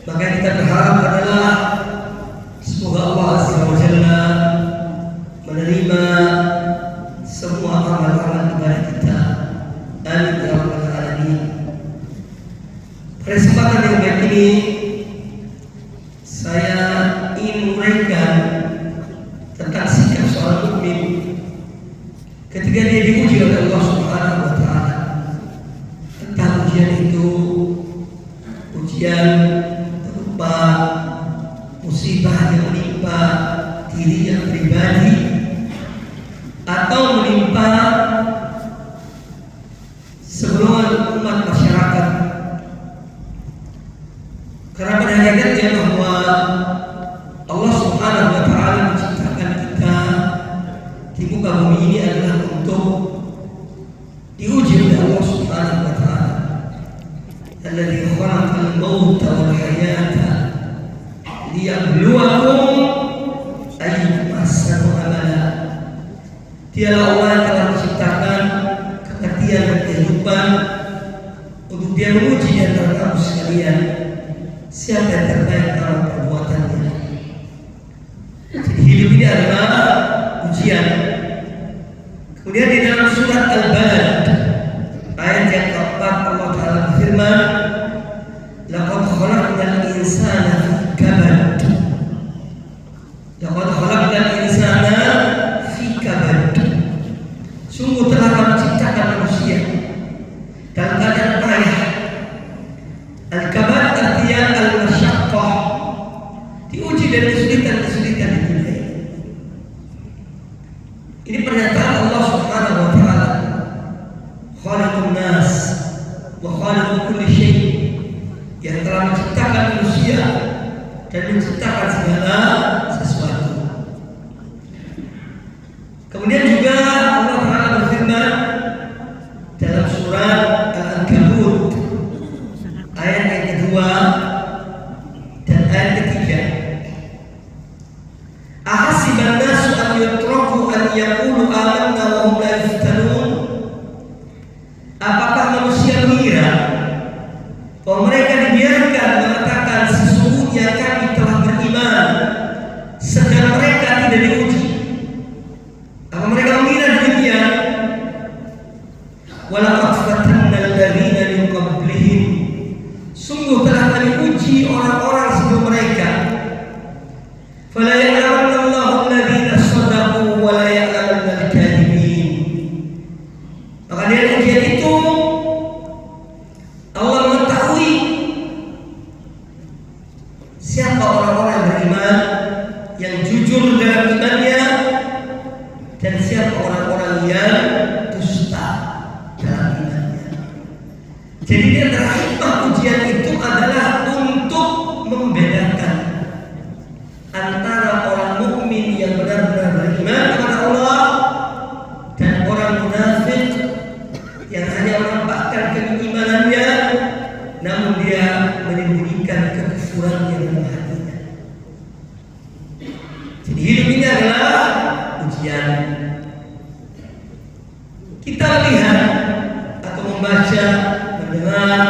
Maka kita berharap adalah semoga Allah Azza wa Jalla menerima semua amal-amal ibadah kita. Amin ya rabbal alamin. Pada kesempatan yang baik ini saya ingin menguraikan tentang sikap seorang mukmin ketika dia diuji oleh Allah Subhanahu wa taala. Tentang ujian itu, ujian berupa musibah yang menimpa dirinya pribadi atau menimpa seluruh umat masyarakat. Karena pada hakikatnya bahwa Allah Subhanahu wa taala menciptakan kita di muka bumi ini adalah untuk diuji oleh Allah Subhanahu wa taala. Alladzi khalaqal mauta wal hayata liyabluwakum ayyukum ahsanu amala. Dialah Allah yang telah menciptakan kematian dan kehidupan untuk Dia menguji di antara kamu sekalian siapa yang terbaik dalam perbuatannya. Jadi hidup ini adalah ujian. Kemudian di dalam surat Al-Balad ayat yang keempat Allah Ta'ala berfirman, laqad khalaqnal insana fi kabad. Laqad khalaqnal insana fi kabad. Sungguh telah Kami menciptakan manusia dalam keadaan payah. Al-kabad artinya al-masyaqqah, diuji dari kesulitan-kesulitan di dunia. Ini pernyataan Allah Subhanahu wa taala, khaliqun nas wa khaliqu kulli syai', yang telah menciptakan manusia dan menciptakan segala sesuatu. Kemudian juga Allah Ta'ala berfirman dalam surat Al-Ankabut ayat yang kedua dan ayat ketiga, ahasiban nasu an yutraku an yaqulu amanna wa hum la yuftanun. Apakah manusia mengira bahwa mereka dibiarkan mengatakan sesungguhnya kami telah beriman sedang mereka tidak diuji? Apa mereka mengira demikian? Walaqad fatanna alladziina min qablihim, sungguh telah kami uji orang-orang sebelum mereka. Fala ya'lamanna Allahu alladziina shadaqu wa la ya'lamanna al-kadhibin. Maka dari ujian itu Allah mengetahui siapa orang-orang yang beriman, yang jujur dalam imannya, dan siapa orang-orang yang dusta dalam imannya. Jadi di antara hikmah ujian itu adalah untuk membedakan antara orang mukmin yang benar-benar beriman kepada Allah dan orang munafik yang hanya menampakkan keimanannya namun dia menyembunyikan kekufurannya dalam hatinya. Jadi hidup ini adalah ujian. Kita melihat atau membaca, mendengar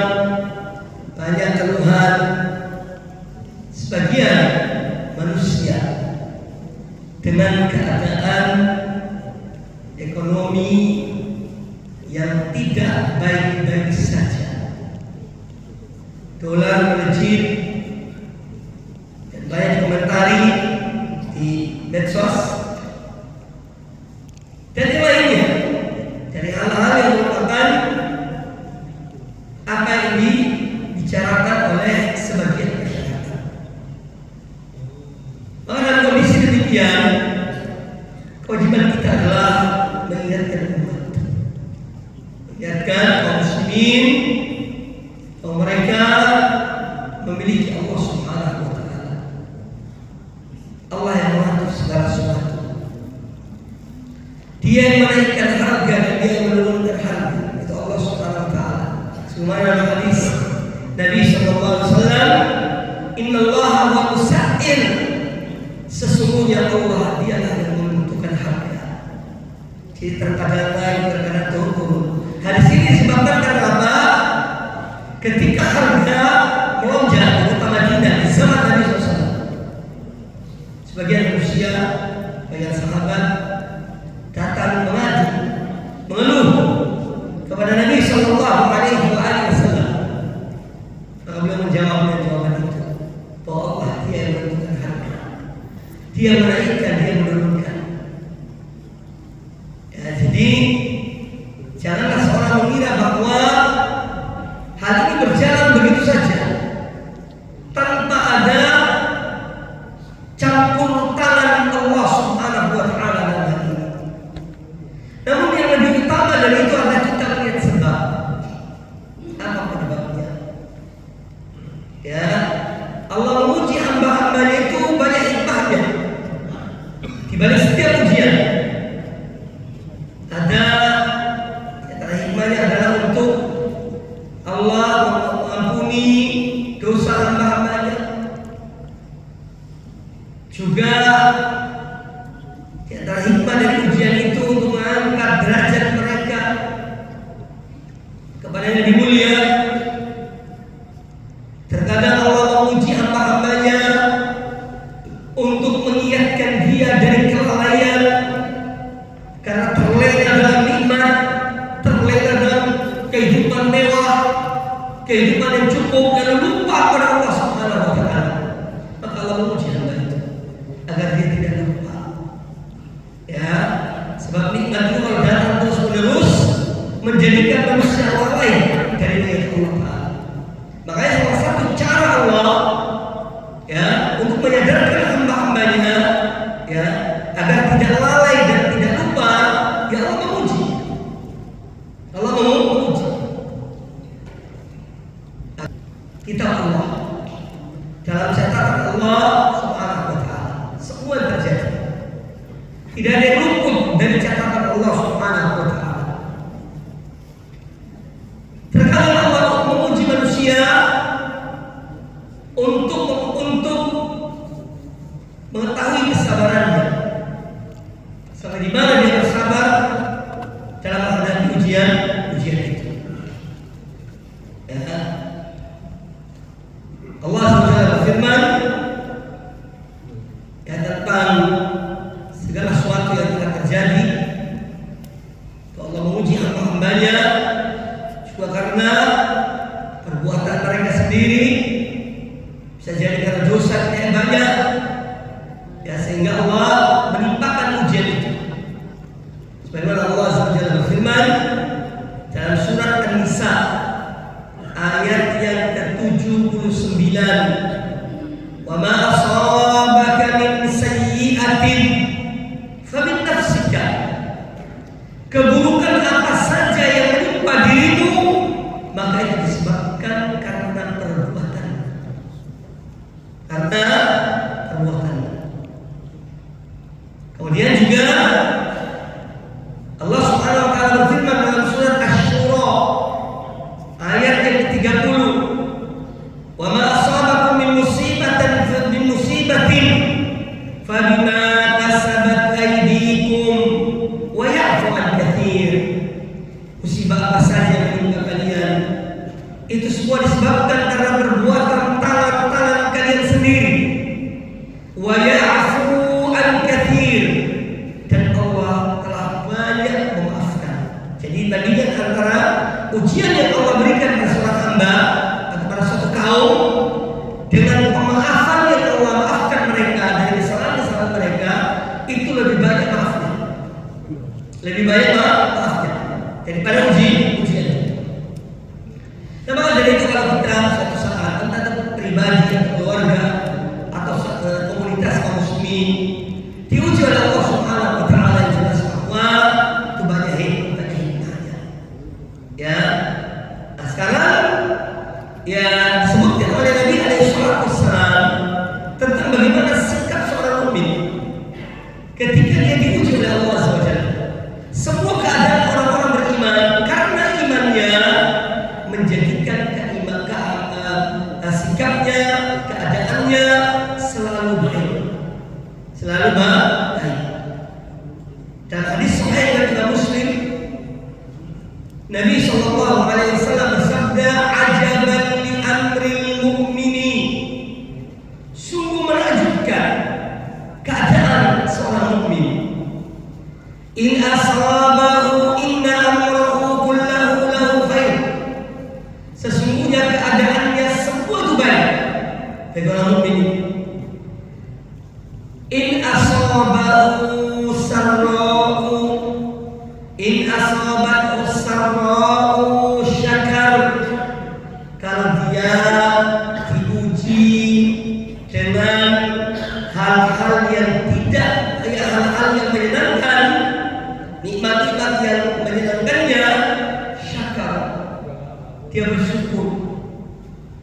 banyak keluhan sebagian manusia dengan keadaan ekonomi yang tidak baik-baik saja. Dolar melejit dan banyak komentari di medsos dan yang lainnya dari hal-hal yang merupakan apa yang dibicarakan oleh sebagian masyarakat. Maka dalam kondisi demikian, kewajiban kita adalah mengingatkan umat, mengingatkan kaum muslimin bahwa mereka memiliki Allah Subhanahu wa taala, Allah yang mengatur segala sesuatu. Dia yang menaikkan harga dan Dia yang menurunkan harga. Itu Allah Subhanahu wa taala. Sebagaimana dalam hadis Nabi sallallahu alaihi wasallam, "Innallaha wa musa'ir." Sesungguhnya Allah Dialah yang menentukan harga. Jadi terkadang naik, terkadang turun. Hadis ini disebabkan karena apa? Ketika harga menjawabnya jawaban itu. Bahwa Allah dia yang menentukan harga. Dia menaikkan, dia menurunkan. Ya, jadi janganlah seorang mengira bahwa hal ini berjalan begitu saja tanpa ada campur tangan Allah Subhanahu wa taala dalam hal ini. Namun yang lebih utama dari itu adalah kita melihat sebab. Apa penyebabnya? Ya, Allah memuji hamba-hambanya itu banyak hikmahnya. Di balik setiap ujian ada hikmahnya adalah untuk Allah mengampuni dosa hamba-hambanya. Juga di antara hikmah dari ujian itu untuk mengangkat derajat mereka kepada yang lebih mulia. Terkadang Allah menguji hamba-hambanya untuk mengingatkan dia dari kelalaian karena terlena dalam nikmat, terlena dalam kehidupan mewah, kehidupan yang cukup, dan lupa pada Allah Subhanahu wa taala. Maka Allah menguji hamba itu agar dia tidak lupa. Ya, sebab nikmat itu kalau datang terus menerus menjadikan manusia lalai dari nikmat Allah Taala. Makanya salah satu cara Allah ya untuk menyadarkan hamba-hambanya ya agar tidak lalai dan tidak lupa, ya Allah menguji. Allah menguji. Kitab Allah dalam catatan Allah Subhanahu wa taala semua terjadi. Tidak ada yang luput dari catatan Allah Subhanahu wa taala. Terkadang Allah menguji manusia untuk mengetahui kesabarannya. Sampai di mana dia bersabar dalam menghadapi ujian itu. Ya. Allah SWT berfirman ya tentang segala sesuatu yang telah terjadi. Allah menguji hamba-hambanya juga karena perbuatan mereka sendiri, bisa jadi karena dosa yang banyak ya, sehingga Allah menimpakan ujian itu. Sebagaimana Allah SWT berfirman dalam surat An-Nisa ayat yang ke-79, wa ma asabaka min sayyi'atin famin nafsika, keburukan apa saja yang menimpa dirimu maka itu disebabkan karena perbuatan. Kemudian juga Allah Subhanahu wa taala berfirman dalam surat Asy-Syura ayat yang ke-30, wa ma asabakum min musibatin fa bima kasabat aydikum wa ya'fu an katsir. Musibah apa saja yang menimpa kalian itu semua disebabkan karena perbuatan tangan-tangan kalian sendiri. Wa ya'fu an katsir, dan Allah telah banyak memaafkan. Jadi bandingan antara ujian yang Allah berikan kepada seorang hamba atau kepada suatu kaum dengan pemaafan yang Allah maafkan mereka dari kesalahan-kesalahan mereka, itu lebih banyak maafnya. Lebih banyak maafnya daripada ujian itu. Nah, maka dari itu kalau kita suatu saat entah pribadi atau keluarga atau komunitas kaum muslimin diuji oleh Allah Subhanahu wa taala, yang jelas bahwa itu banyak hikmahnya. Ya. Nah, sekarang ya disebutkan oleh Nabi alaihi wasallam tentang bagaimana sikap seorang mukmin ketika dia diuji oleh Allah SWT. Semua keadaan orang-orang beriman karena imannya menjadikan sikapnya, keadaannya selalu baik, selalu baik. Dan hadis sahih dari Muslim, Nabi SAW bersabda, "Ajaban li amril mu'mini." Sungguh menakjubkan keadaan seorang mukmin. In asabahu inna amrahu kullahu lahu khair. Sesungguhnya keadaannya semua itu baik. bagi orang mukmin. In asabahu sarra'u in asabahu sarra'u syakar, kalau dia diuji dengan hal-hal yang hal-hal yang menyenangkan, nikmat-nikmat yang menyenangkannya, syakar, dia bersyukur,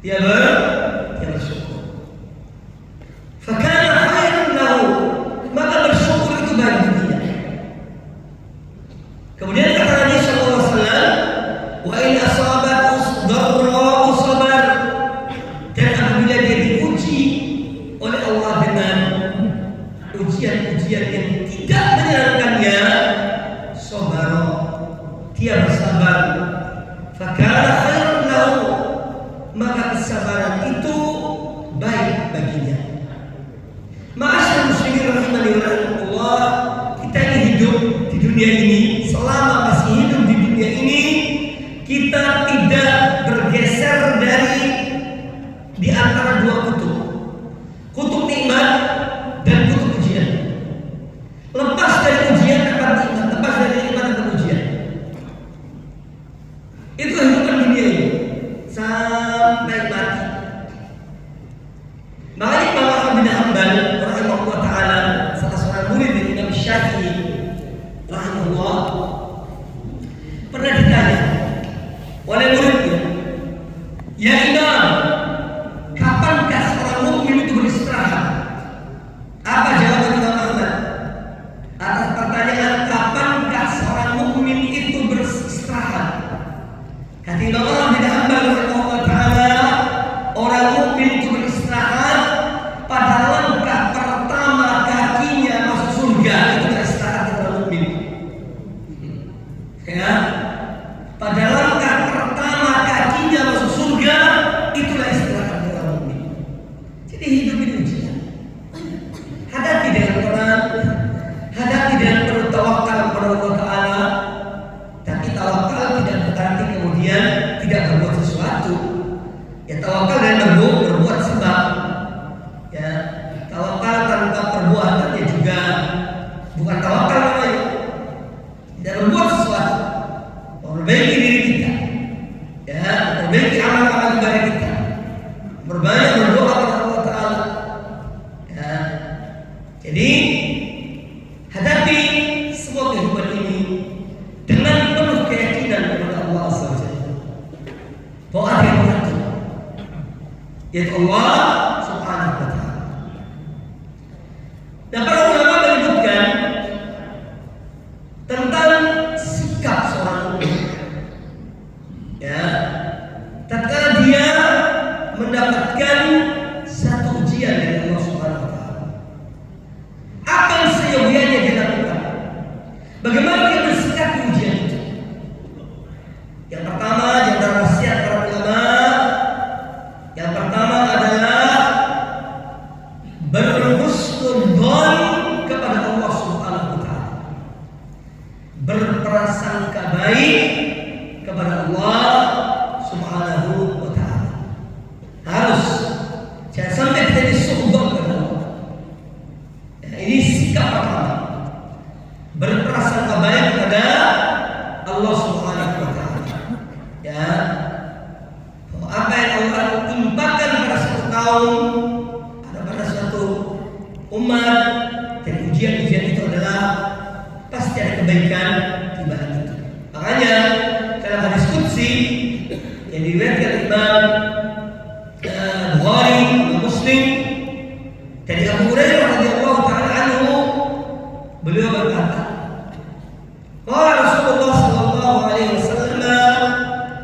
dia bersyukur. Fakana khairan lahu, maka bersyukur itu baik baginya. Kemudian kata Nabi sallallahu alaihi wasallam, wa in asabathu dharra'u sabar, dan apabila dia diuji oleh Allah dengan ujian-ujian yang tidak menyenangkannya, sabar, dia bersabar. Fakana khairan lahu, maka kesabaran itu baik baginya. Ma'asyar muslimin rahimani wa rahimakumullah, kita ini hidup di dunia ini, selama masih hidup di dunia ini, kita tidak bergeser dari di antara dua kutub, kutub nikmat dan kutub ujian. Lepas dari ujian dapat nikmat, lepas dari nikmat dapat ujian. Itu kehidupan dunia ini sampai mati. Makanya Imam Ahmad bin Hanbal rahimahullah taala, salah seorang murid dari Imam Syafi'i rahimahullah, pernah ditanya oleh muridnya, "Ya Imam, kapankah seorang mukmin itu beristirahat?" Apa jawaban Imam Ahmad atas pertanyaan kapankah seorang mukmin itu beristirahat? Kata Imam Ahmad bin Hanbal rahimahullah taala, orang mukmin itu beristirahat pada langkah pertama kakinya masuk surga, itu istirahat orang mukmin. Ya, pada langkah pertama kakinya masuk surga, itulah istirahat orang mukmin. Jadi hidup ini ujian. Hadapi dengan tenang, hadapi dengan penuh tawakal kepada Allah Taala. Tapi tawakal tidak berarti kemudian tidak berbuat sesuatu. Ya, tawakal dan berbuat sebab. Ya, tawakal tanpa perbuatannya juga bukan tawakal namanya. Tidak berbuat sesuatu, memperbaiki diri kita, ya, memperbaiki amal-amal ibadah kita, berbanyak berdoa kepada Allah Taala. Ya, jadi hadapi semua kehidupan ini dengan penuh keyakinan kepada Allah SWT, bahwa ada yang mengatur, yaitu Allah Subhanahu wa Ta'ala. Dan para ulama menyebutkan tentang sikap seorang mukmin, ya, tatkala dia mendapatkan satu ujian dari Allah Subhanahu wa Ta'ala, apa yang seyogianya dia lakukan, bagaimana dia bersikap di ujian itu. Yang pertama, di antara wasiat para ulama, yang pertama adalah berhusnudzon kepada Allah Subhanahu wa Ta'ala, berprasangka baik kepada Allah Subhanahu wa Ta'ala. Harus, jangan sampai kita disuudzon kepada Allah. Ya, ini sikap pertama, berprasangka baik kepada Allah Subhanahu wa Ta'ala. Ya, apa yang Allah timpakan pada satu kaum, pada suatu umat, dan ujian-ujian itu adalah pasti ada kebaikan di balik itu. Makanya dalam hadis qudsi yang diriwayatkan Imam Bukhari dan Muslim dari Abu Hurairah radhiyallahu taala anhu, beliau berkata, qala Rasulullah sallallahu alaihi wasallam,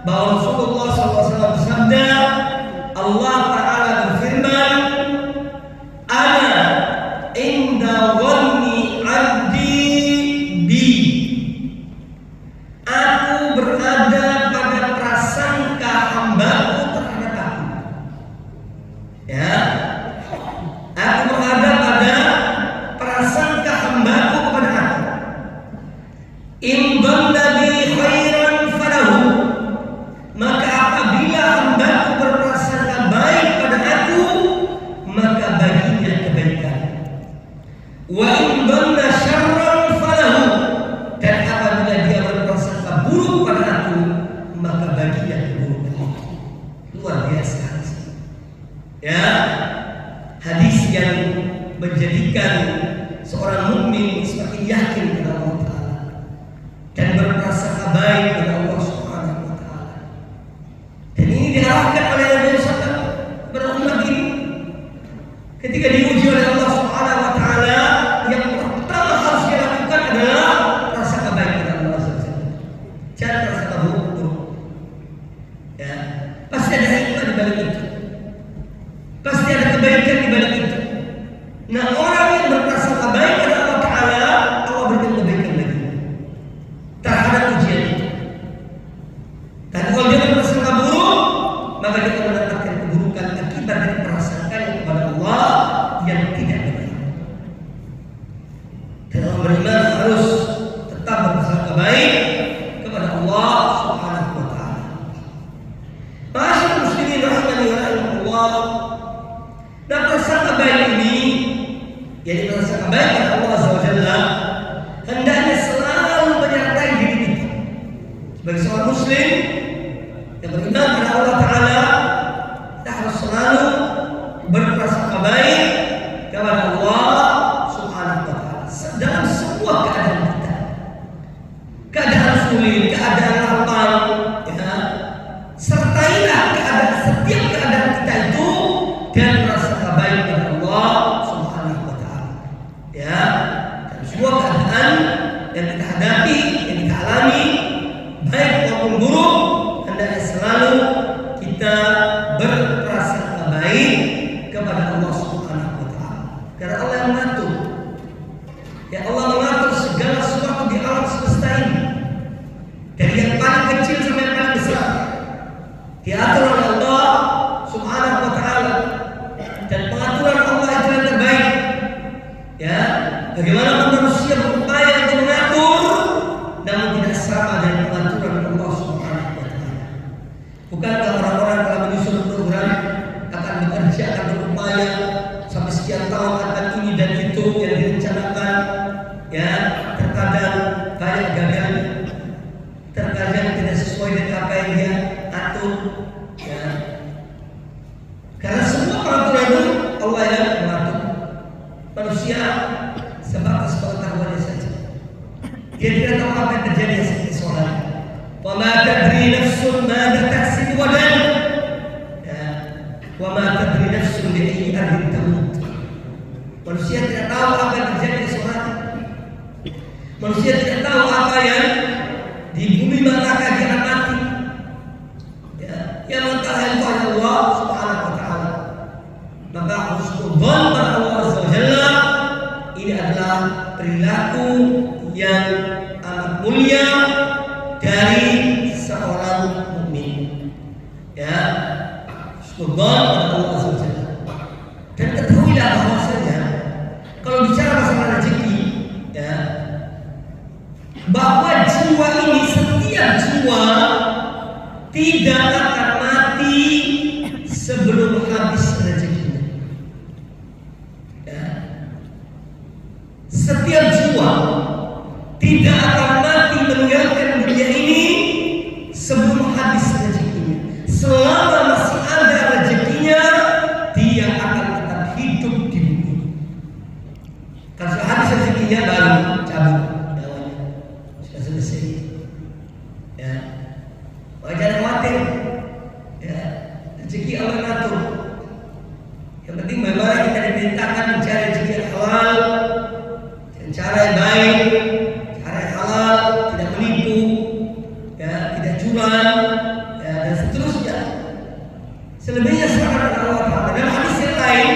bahwa Rasulullah sallallahu alaihi wasallam bersabda, Allah Ta'ala berfirman, ana inda dhanni 'abdi bi, aku berada pada prasangka hambaku terhadap aku. Ya, aku berada pada prasangka hambaku kepada aku. In dhanna bi khairan falahu, maka apabila hambaku berprasangka baik pada aku, Ya, hadis yang menjadikan seorang mukmin semakin yakin kepada Allah Ta'ala dan berprasangka baik kepada Allah Subhanahu wa Ta'ala. Dan ini diarahkan oleh Nabi SAW kepada umat ini. Ketika diuji oleh Allah Subhanahu wa Ta'ala, yang pertama harus dia lakukan adalah prasangka baik kepada Allah SWT. Jangan prasangka buruk. Ya, pasti ada hikmah di balik itu. Pasti ada kebaikan di balik itu. Nah, orang yang berprasangka baik kepada Allah Ta'ala, Allah berikan kebaikan lagi terhadap ujian itu. Dan kalau dia berprasangka buruk, maka dia akan mendapatkan keburukan akibat dari prasangka kepada Allah yang tidak benar. Dan orang beriman harus tetap berprasangka baik kepada Allah Subhanahu wa Ta'ala. Ma'asyiral muslimin rahimani wa rahimakumullah. Dan prasangka baik ini, jadi prasangka baik kepada Allah Azza wa Jalla, hendaknya selalu menyertai diri kita sebagai seorang muslim yang beriman kepada Allah Ta'ala. Kita harus selalu berprasangka baik kepada Allah Subhanahu wa Ta'ala dalam semua keadaan kita. Keadaan sulit, keadaan lapang, ya. Sertailah setiap keadaan kita itu dan prasangka baik kepada Allah Subhanahu wa Ta'ala. Ya, dan semua keadaan yang kita hadapi, yang kita alami, baik maupun buruk, hendaknya selalu kita berprasangka baik kepada Allah Subhanahu wa Ta'ala. Karena Allah yang mengatur. Ya, Allah mengatur segala sesuatu di alam semesta ini. Dari yang paling kecil sampai yang paling besar diatur oleh Allah Subhanahu wa Ta'ala. Dan pengaturan Allah itu yang terbaik. Ya, bagaimana manusia berupaya untuk mengatur, namun tidak sama dengan pengaturan Allah Subhanahu wa Ta'ala. Bukankah orang-orang kalau menyusun program akan bekerja, akan berupaya sampai sekian tahun akan ini dan itu yang direncanakan, ya, terkadang banyak gagal, terkadang tidak sesuai dengan apa yang dia atur, ya. Karena semua peraturan itu Allah yang mengatur. Manusia sebatas pengetahuannya saja. Dia tidak tahu apa yang terjadi seperti sholat. Wa ma tadri nafsun madza taksibu ghadan. Ya. Wa ma tadri nafsun bi ayyi ardin tamut. Manusia tidak tahu apa yang terjadi di sholat. Manusia tidak tahu apa yang di bumi manakah dia akan mati. Ya, yang mengetahui Allah Subhanahu wa Ta'ala. Maka husnudzon pada Allah Azza wa Jalla ini adalah perilaku yang amat mulia dari seorang mukmin. Ya, husnudzon pada Allah Azza wa Jalla. Dan ketahuilah bahwasanya kalau bicara masalah rezeki, ya, bahwa jiwa ini, setiap jiwa tidak akan mati sebelum habis rezekinya. Ya. Setiap jiwa tidak akan mati meninggalkan dunia ini sebelum habis rezekinya. Selama masih ada rezekinya, dia akan tetap hidup di bumi. Kalau habis rezekinya baru cabut. Selesai. Ya, jangan khawatir. Ya, rezeki Allah ngatur. Yang penting bagaimana kita diperintahkan mencari rezeki yang halal, dengan cara yang baik, cara yang halal, tidak menipu, ya, tidak curang, ya, dan seterusnya. Selebihnya serahkan kepada Allah Ta'ala. Dalam hadis yang lain,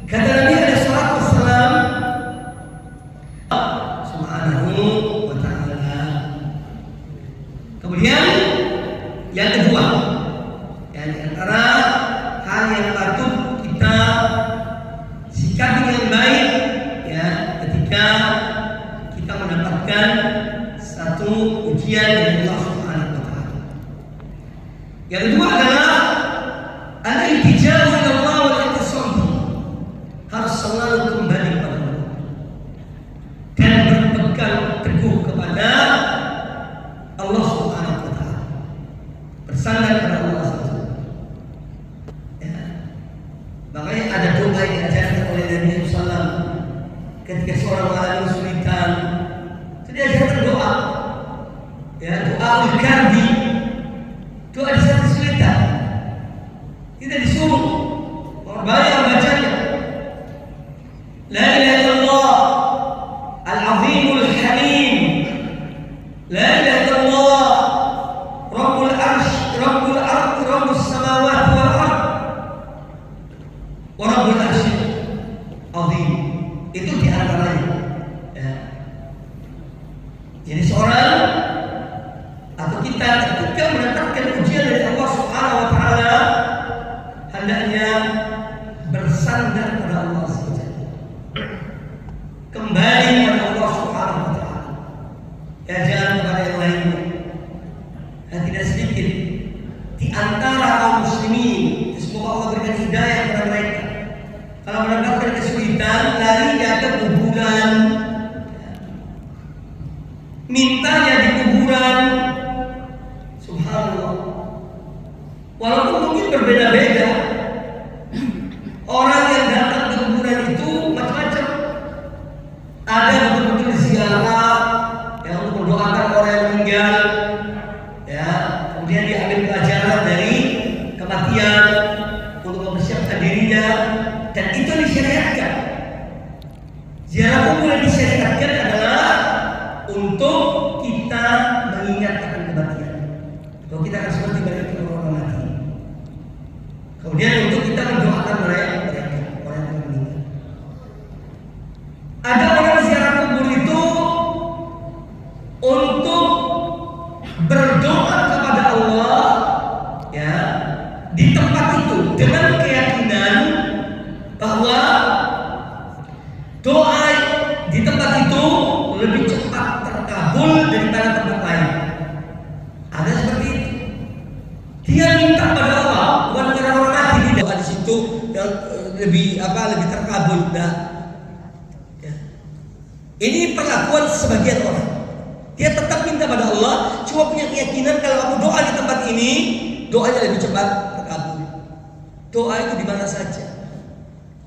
kata Nabi alaihi salatu wassalam, Subhanahu. Kemudian yang kedua, yang antara hal yang patut kita sikapi dengan baik, ya, ketika kita mendapatkan satu ujian dari Allah Subhanahu wa Ta'ala. Yang kedua adalah al-iltija'u ila Allah wal intisab. Harus selalu kembali kepada Allah dan berpegang teguh kepada Allah Subhanahu wa Ta'ala, bersandar kepada Allah SWT. Ya. Nabi SAW ketika seorang mengalami kesulitan, itu diajarkan doa, ya, doa karbi, doa di saat kesulitan. Kita disuruh banyak bacanya. La ilaha illallah al-azimul halim, la ilaha illallah rabbul arsh, rabbus samawati wal ard, wa rabbul arsh azim. Itu di antaranya, ya. Jadi seorang atau kita ketika mendapatkan ujian dari Allah Subhanahu wa taala, hendaknya bersandar pada Allah saja, kembali pada Allah Subhanahu wa taala, ya, jangan kepada yang lainnya. Dan tidak sedikit di antara kaum muslimin, semoga Allah berikan hidayah kepada mereka, kalau mendapatkan kesulitan larinya ke kuburan, mintanya di kuburan. Subhanallah. Walaupun mungkin berbeda-beda orang yang datang ke kuburan itu macam-macam. Ada yang betul-betul ziarah, yang untuk mendoakan orang yang meninggal, ya, kemudian diambil pelajaran dari kematian untuk mempersiapkan dirinya, dan itu disyariatkan. Ziarah kubur yang disyariatkan adalah untuk kita mengingat akan kematian. Kalau kita akan seperti mereka orang mati. Kemudian untuk kita mendoakan mereka orang yang meninggal. Ada orang ziarah kubur itu untuk berdoa kepada Allah, ya, di tempat itu dengan keyakinan bahwa doa di tempat itu lebih cepat terkabul daripada tempat lain. Ada seperti itu. Dia minta pada Allah, bukan karena orang mati, di doa di situ yang lebih terkabul. Nah, ya. Ini perlakuan sebagian orang. Dia tetap minta pada Allah, cuma punya keyakinan kalau aku doa di tempat ini, doanya lebih cepat terkabul. Doa itu di mana saja.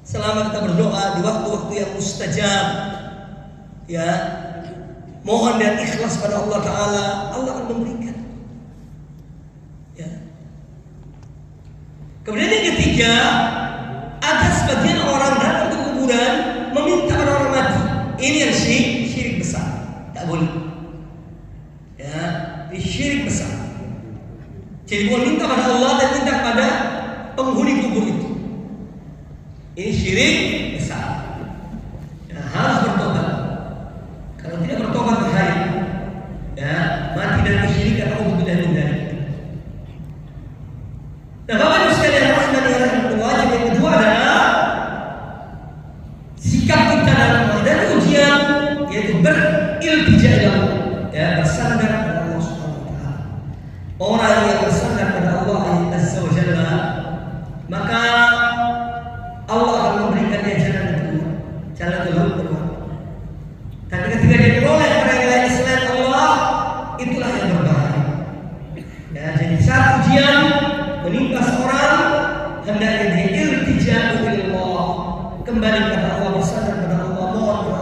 Selama kita berdoa di waktu-waktu yang mustajab, ya, mohon dan ikhlas pada Allah Ta'ala, Allah akan memberikan, ya. Kemudian yang ketiga, ada sebagian orang datang ke kuburan meminta pada orang mati. Ini yang syirik besar, tak boleh, ya. Ini syirik besar. Jadi bukan minta pada Allah dan minta pada penghuni kubur itu. Ini syirik besar, ya, harus bertobat. Kalau tidak bertobat bahaya, ya, mati dalam kesyirikan atau tidak hindari. Nah, Bapak Ibu sekalian rahmati Allah, yang kedua adalah sikap kita dalam menghadapi ujian, yaitu beriltija ila Allah, ya, bersandar pada Allah Subhanahu wa taala. Orang yang bersandar pada Allah Azza wa Jalla, maka Allah akan memberikan dia jalan kedua, jalan kedua. Tapi ketika dia beroleh pada yang lain selain Allah, itulah yang berbahaya. Ya, jadi saat ujian menimpa seorang, hendaknya dia iltija ila Allah, kembali kepada